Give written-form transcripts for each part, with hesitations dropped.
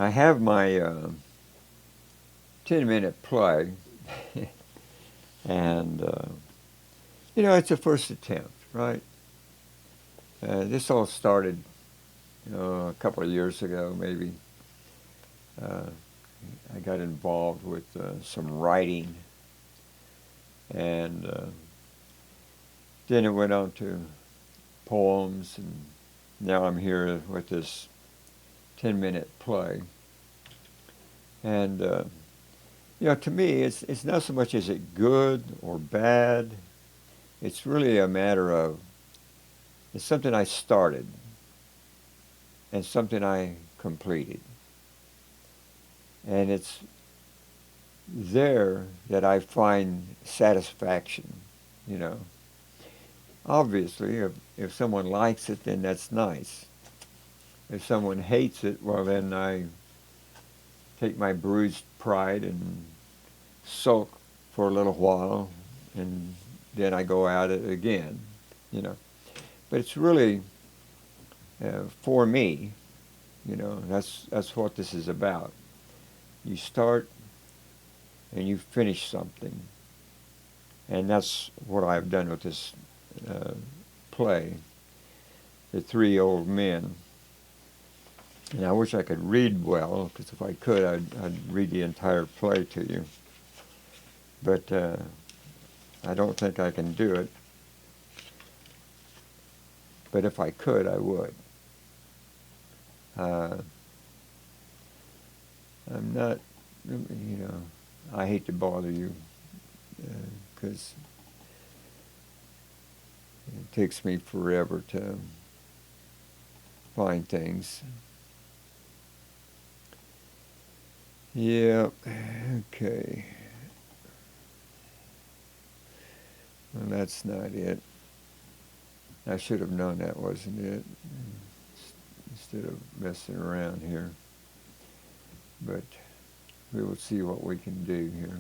I have my 10-minute play, and it's a first attempt, right? This all started, a couple of years ago, maybe. Uh, I got involved with some writing, and then it went on to poems, and now I'm here with this 10-minute play. And to me, it's not so much is it good or bad. It's really a matter of it's something I started and something I completed, and it's there that I find satisfaction. You know, obviously, if someone likes it, then that's nice. If someone hates it, well, then I take my bruised pride and sulk for a little while, and then I go at it again. You know, but it's really for me. That's what this is about. You start and you finish something, and that's what I've done with this uh, play, The Three Old Men. And I wish I could read well, because if I could, I'd read the entire play to you. But I don't think I can do it. But if I could, I would. Uh, I'm not, I hate to bother you, because it takes me forever to find things. Yeah, okay. Well, that's not it. I should have known that wasn't it, instead of messing around here. But we will see what we can do here.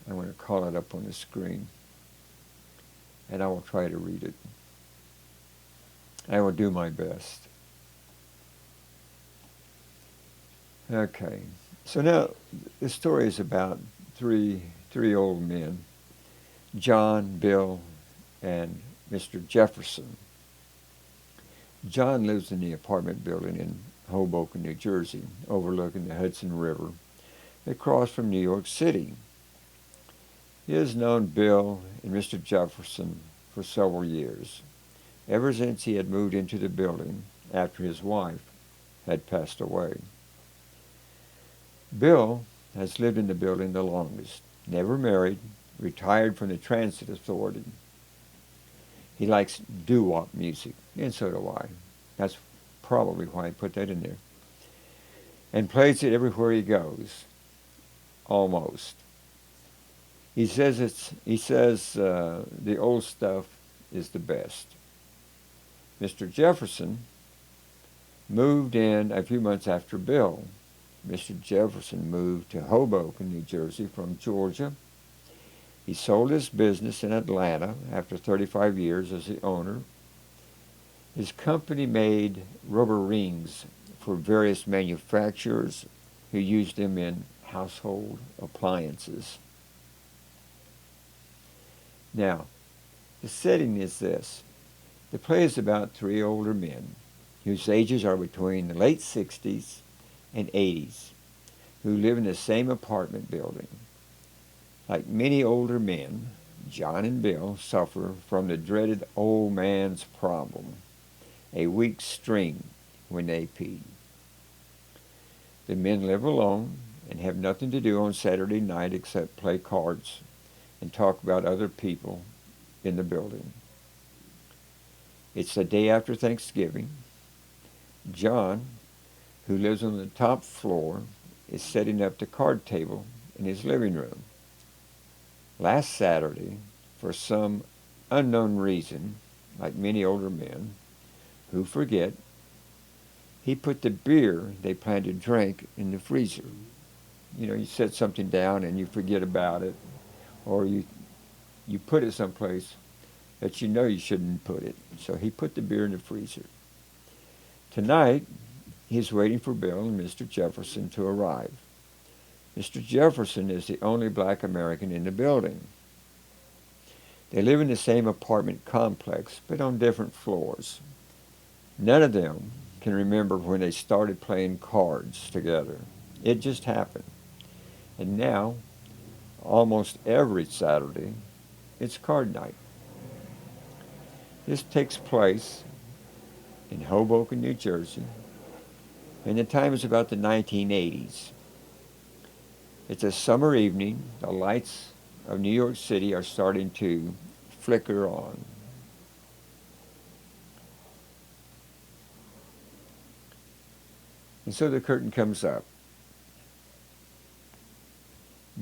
I'm going to call it up on the screen, and I will try to read it. I will do my best. Okay, so now the story is about three old men, John, Bill, and Mr. Jefferson. John lives in the apartment building in Hoboken, New Jersey, overlooking the Hudson River across from New York City. He has known Bill and Mr. Jefferson for several years, ever since he had moved into the building after his wife had passed away. Bill has lived in the building the longest, never married, retired from the transit authority. He likes doo-wop music, and so do I. That's probably why I put that in there. And plays it everywhere he goes, almost. He says the old stuff is the best. Mr. Jefferson moved in a few months after Bill. Mr. Jefferson moved to Hoboken, New Jersey from Georgia. He sold his business in Atlanta after 35 years as the owner. His company made rubber rings for various manufacturers who used them in household appliances. Now, the setting is this. The play is about three older men whose ages are between the late 60s and 80s who live in the same apartment building. Like many older men, John and Bill suffer from the dreaded old man's problem, a weak string when they pee. The men live alone and have nothing to do on Saturday night except play cards and talk about other people in the building. It's the day after Thanksgiving. John, who lives on the top floor, is setting up the card table in his living room. Last Saturday, for some unknown reason, like many older men who forget, he put the beer they planned to drink in the freezer. You set something down and you forget about it, or you put it someplace that you shouldn't put it. So he put the beer in the freezer. Tonight, He is waiting for Bill and Mr. Jefferson to arrive. Mr. Jefferson is the only black American in the building. They live in the same apartment complex, but on different floors. None of them can remember when they started playing cards together. It just happened. And now, almost every Saturday, it's card night. This takes place in Hoboken, New Jersey, and the time is about the 1980s. It's a summer evening. The lights of New York City are starting to flicker on. And so the curtain comes up.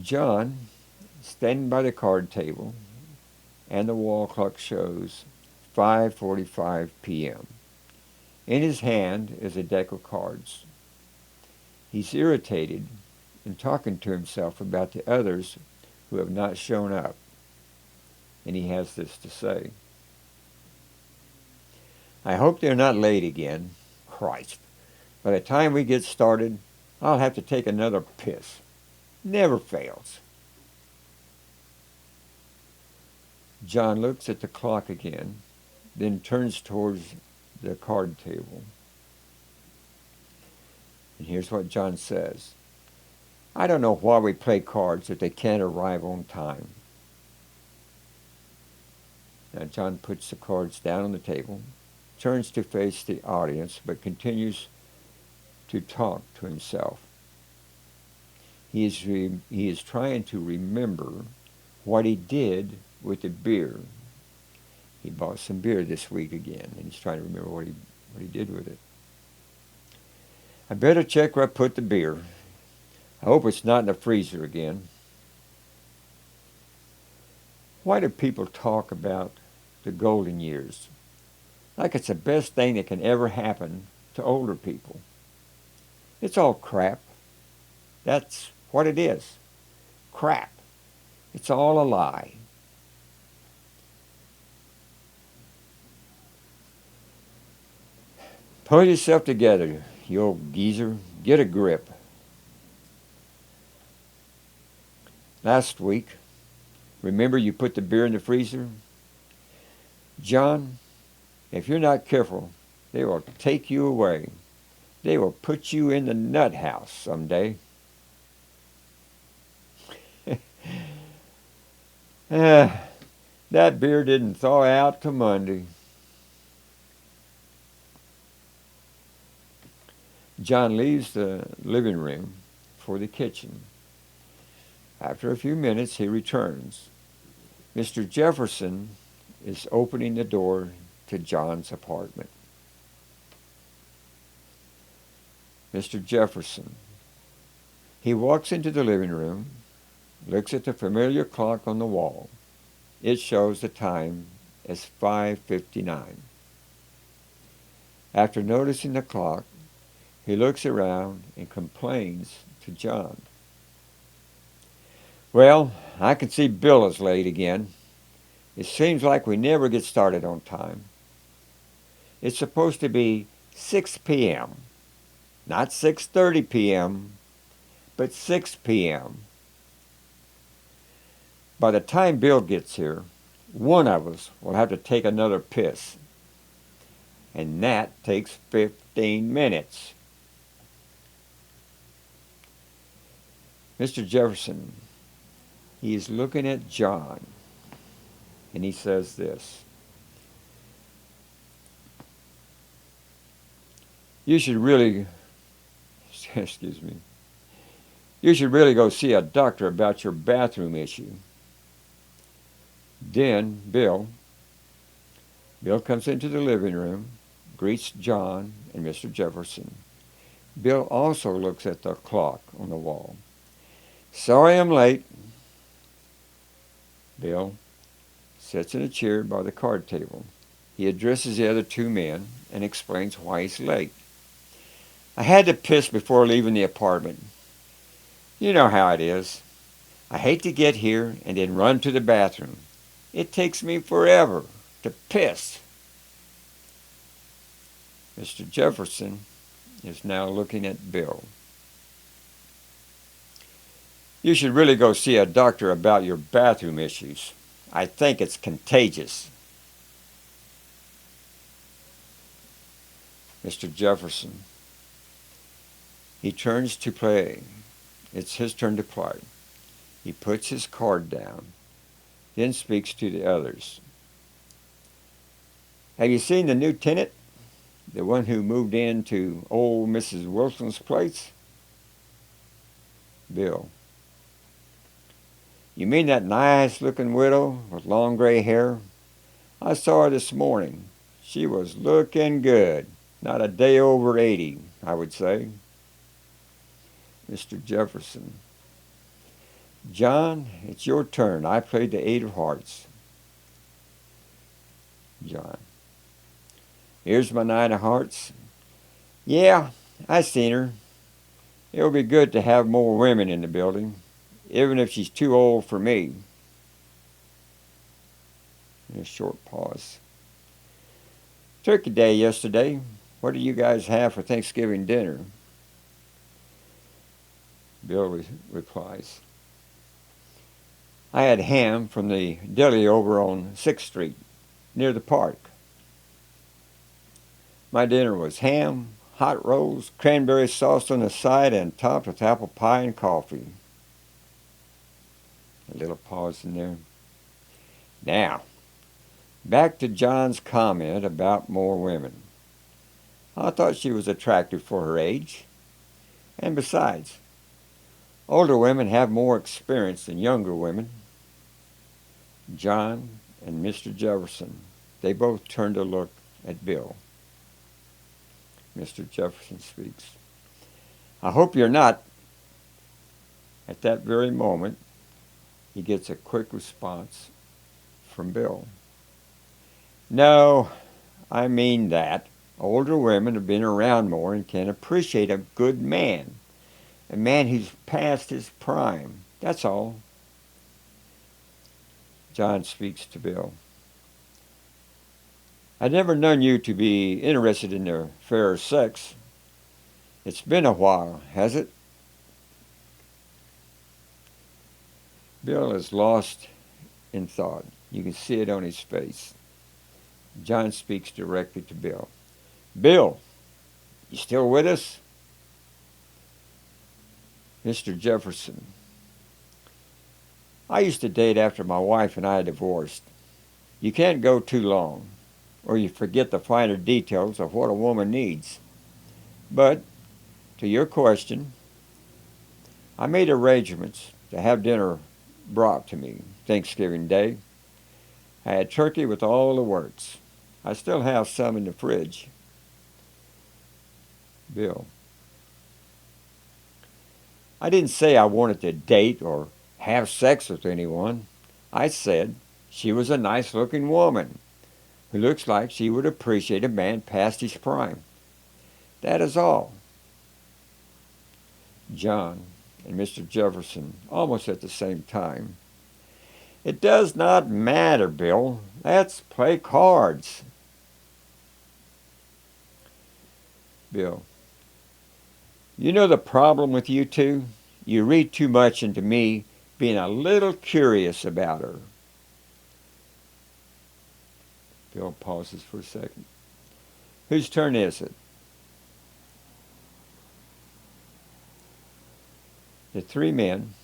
John, standing by the card table, and the wall clock shows 5:45 p.m. In his hand is a deck of cards. He's irritated and talking to himself about the others who have not shown up. And he has this to say. I hope they're not late again. Christ. By the time we get started, I'll have to take another piss. Never fails. John looks at the clock again, then turns towards the card table. And here's what John says. I don't know why we play cards if they can't arrive on time. Now John puts the cards down on the table, turns to face the audience, but continues to talk to himself. He is trying to remember what he did with the beer. He bought some beer this week again, and he's trying to remember what he did with it. I better check where I put the beer. I hope it's not in the freezer again. Why do people talk about the golden years like it's the best thing that can ever happen to older people? It's all crap. That's what it is. Crap. It's all a lie. Pull yourself together, you old geezer. Get a grip. Last week, remember you put the beer in the freezer? John, if you're not careful, they will take you away. They will put you in the nut house someday. That beer didn't thaw out till Monday. John leaves the living room for the kitchen. After a few minutes, he returns. Mr. Jefferson is opening the door to John's apartment. Mr. Jefferson. He walks into the living room, looks at the familiar clock on the wall. It shows the time as 5:59. After noticing the clock, he looks around and complains to John. Well, I can see Bill is late again. It seems like we never get started on time. It's supposed to be 6 p.m., not 6:30 p.m., but 6 p.m. By the time Bill gets here, one of us will have to take another piss. And that takes 15 minutes. Mr. Jefferson, he is looking at John, and he says this. You should really go see a doctor about your bathroom issue. Then Bill comes into the living room, greets John and Mr. Jefferson. Bill also looks at the clock on the wall. Sorry I'm late. Bill sits in a chair by the card table. He addresses the other two men and explains why he's late. I had to piss before leaving the apartment. You know how it is. I hate to get here and then run to the bathroom. It takes me forever to piss. Mr. Jefferson is now looking at Bill. You should really go see a doctor about your bathroom issues. I think it's contagious. Mr. Jefferson. He turns to play. It's his turn to play. He puts his card down, then speaks to the others. Have you seen the new tenant? The one who moved into old Mrs. Wilson's place? Bill. You mean that nice-looking widow with long gray hair? I saw her this morning. She was looking good. Not a day over 80, I would say. Mr. Jefferson. John, it's your turn. I played the 8 of hearts. John. Here's my 9 of hearts. Yeah, I seen her. It'll be good to have more women in the building, even if she's too old for me. A short pause. Turkey Day yesterday. What do you guys have for Thanksgiving dinner? Bill replies, I had ham from the deli over on 6th Street, near the park. My dinner was ham, hot rolls, cranberry sauce on the side, and topped with apple pie and coffee. A little pause in there. Now, back to John's comment about more women. I thought she was attractive for her age. And besides, older women have more experience than younger women. John and Mr. Jefferson, they both turned to look at Bill. Mr. Jefferson speaks. I hope you're not. At that very moment, he gets a quick response from Bill. No, I mean that. Older women have been around more and can appreciate a good man. A man who's past his prime. That's all. John speaks to Bill. I've never known you to be interested in the fairer sex. It's been a while, has it? Bill is lost in thought. You can see it on his face. John speaks directly to Bill. Bill, you still with us? Mr. Jefferson. I used to date after my wife and I divorced. You can't go too long, or you forget the finer details of what a woman needs. But, to your question, I made arrangements to have dinner brought to me Thanksgiving Day. I had turkey with all the works. I still have some in the fridge. Bill. I didn't say I wanted to date or have sex with anyone. I said she was a nice-looking woman who looks like she would appreciate a man past his prime. That is all. John and Mr. Jefferson, almost at the same time. It does not matter, Bill. Let's play cards. Bill. You know the problem with you two? You read too much into me being a little curious about her. Bill pauses for a second. Whose turn is it? The 3 men,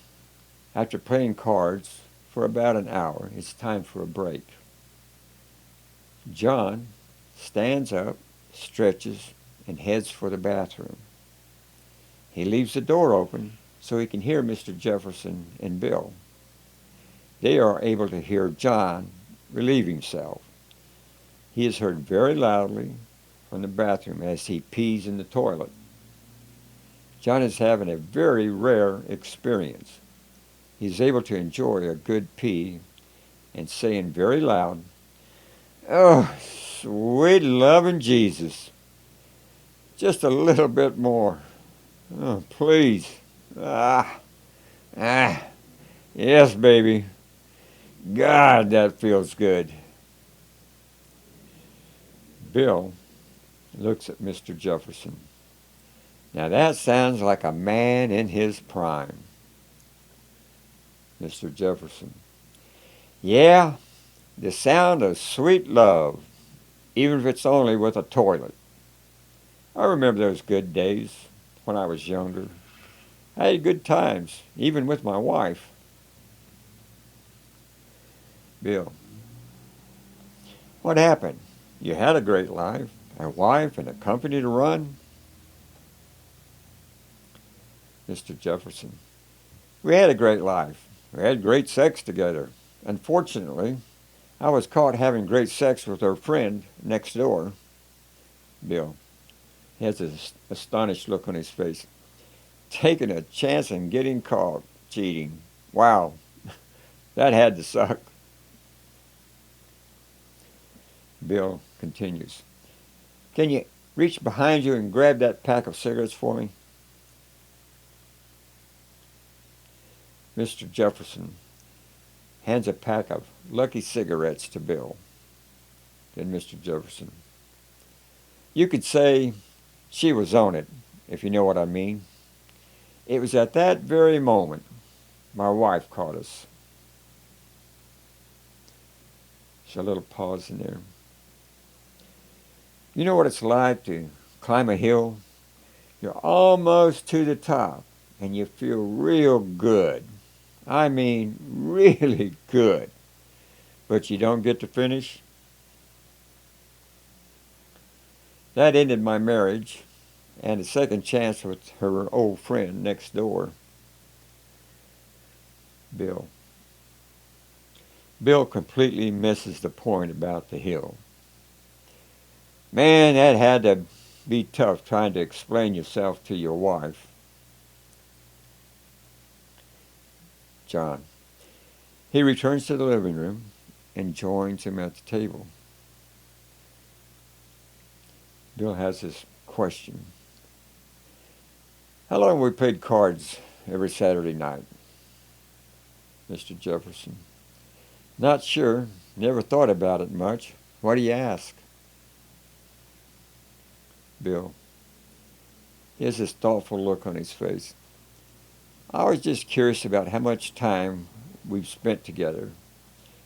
after playing cards for about an hour, it's time for a break. John stands up, stretches, and heads for the bathroom. He leaves the door open so he can hear Mr. Jefferson and Bill. They are able to hear John relieve himself. He is heard very loudly from the bathroom as he pees in the toilet. John is having a very rare experience. He's able to enjoy a good pee and saying very loud, "Oh, sweet loving Jesus, just a little bit more. Oh, please. Yes, baby. God, that feels good." Bill looks at Mr. Jefferson. Now that sounds like a man in his prime. Mr. Jefferson. Yeah, the sound of sweet love, even if it's only with a toilet. I remember those good days when I was younger. I had good times, even with my wife. Bill. What happened? You had a great life, a wife, and a company to run? Mr. Jefferson. We had a great life. We had great sex together. Unfortunately, I was caught having great sex with her friend next door. Bill. He has an astonished look on his face. Taking a chance and getting caught cheating. Wow, that had to suck. Bill continues. Can you reach behind you and grab that pack of cigarettes for me? Mr. Jefferson hands a pack of Lucky cigarettes to Bill. Then Mr. Jefferson. You could say she was on it, if you know what I mean. It was at that very moment my wife caught us. There's a little pause in there. You know what it's like to climb a hill? You're almost to the top and you feel real good. I mean, really good. But you don't get to finish? That ended my marriage and a second chance with her old friend next door, Bill. Bill completely misses the point about the hill. Man, that had to be tough trying to explain yourself to your wife. John. He returns to the living room and joins him at the table. Bill has this question. How long have we played cards every Saturday night? Mr. Jefferson. Not sure. Never thought about it much. Why do you ask? Bill. He has this thoughtful look on his face. I was just curious about how much time we've spent together.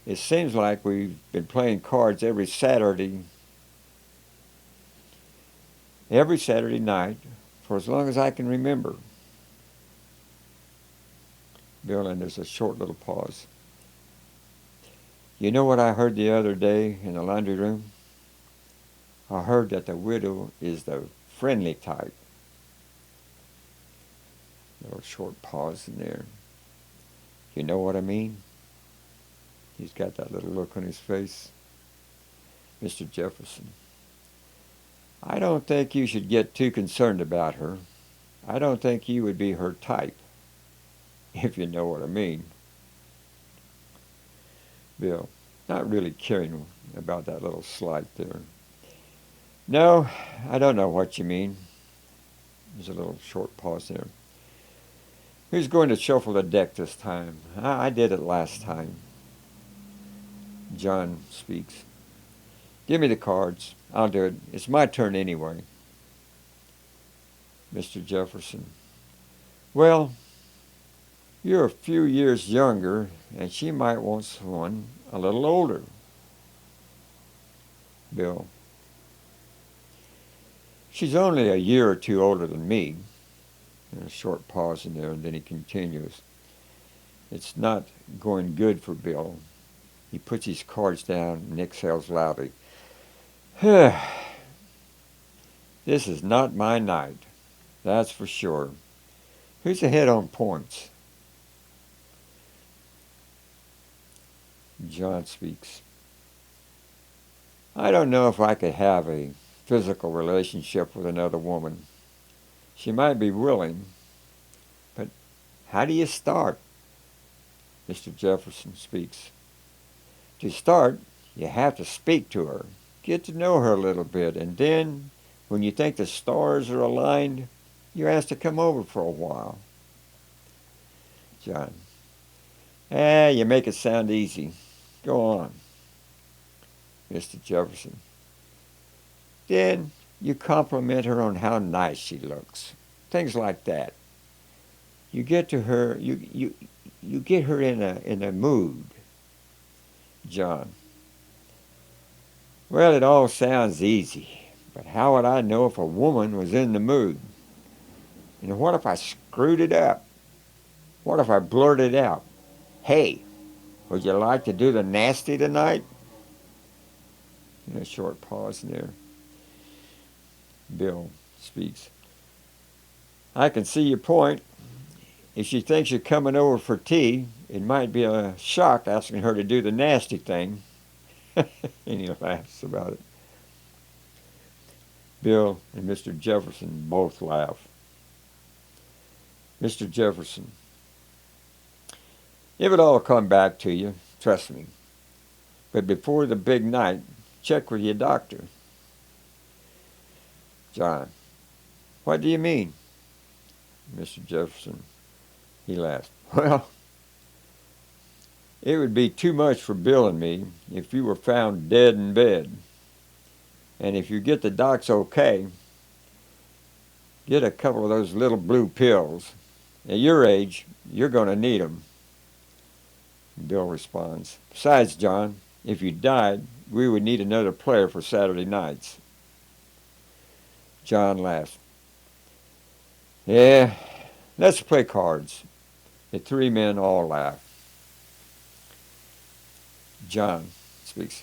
It seems like we've been playing cards every Saturday night for as long as I can remember. Bill, and there's a short little pause. You know what I heard the other day in the laundry room? I heard that the widow is the friendly type. A little short pause in there. You know what I mean? He's got that little look on his face. Mr. Jefferson. I don't think you should get too concerned about her. I don't think you would be her type, if you know what I mean. Bill, not really caring about that little slight there. No, I don't know what you mean. There's a little short pause there. Who's going to shuffle the deck this time? I did it last time. John speaks. Give me the cards. I'll do it. It's my turn anyway. Mr. Jefferson. Well, you're a few years younger, and she might want someone a little older. Bill. She's only a year or two older than me. And a short pause in there, and then he continues. It's not going good for Bill. He puts his cards down and exhales loudly. This is not my night, that's for sure. Who's ahead on points? John speaks. I don't know if I could have a physical relationship with another woman. She might be willing, but how do you start? Mr. Jefferson speaks. To start, you have to speak to her, get to know her a little bit, and then, when you think the stars are aligned, you ask to come over for a while. John. You make it sound easy. Go on. Mr. Jefferson. Then you compliment her on how nice she looks. things like that. You get to her, you get her in a mood, John. Well, it all sounds easy, but how would I know if a woman was in the mood? And what if I screwed it up? What if I blurted out, "Hey, would you like to do the nasty tonight?" In a short pause there, Bill speaks. "I can see your point. If she thinks you're coming over for tea, it might be a shock asking her to do the nasty thing." And he laughs about it. Bill and Mr. Jefferson both laugh. Mr. Jefferson, "It would all come back to you, trust me. But before the big night, check with your doctor." John, "What do you mean?" Mr. Jefferson, he laughs. "Well, it would be too much for Bill and me if you were found dead in bed. And if you get the doc's okay, get a couple of those little blue pills. At your age, you're going to need them." Bill responds, "Besides, John, if you died, we would need another player for Saturday nights." John laughs. "Yeah, let's play cards." The three men all laugh. John speaks.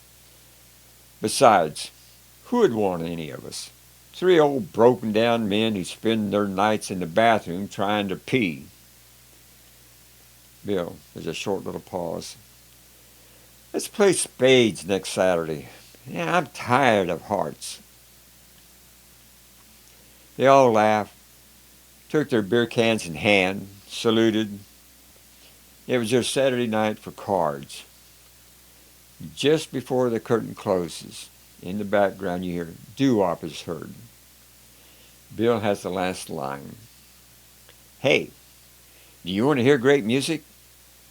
"Besides, who would want any of us? Three old broken down men who spend their nights in the bathroom trying to pee." Bill, there's a short little pause. "Let's play spades next Saturday. Yeah, I'm tired of hearts." They all laughed, took their beer cans in hand, saluted. It was their Saturday night for cards. Just before the curtain closes, in the background you hear doo-wop is heard. Bill has the last line. "Hey, do you want to hear great music?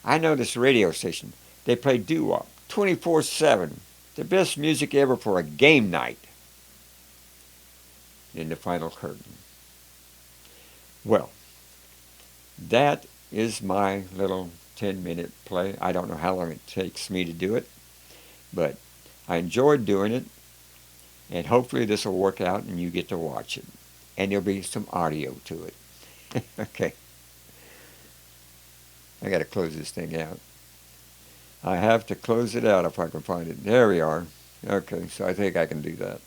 I know this radio station. They play doo-wop 24/7. The best music ever for a game night." In the final curtain. Well, that is my little 10-minute play. I don't know how long it takes me to do it, but I enjoyed doing it, and hopefully this will work out and you get to watch it. And there'll be some audio to it. Okay. I got to close this thing out. I have to close it out if I can find it. There we are. Okay, so I think I can do that.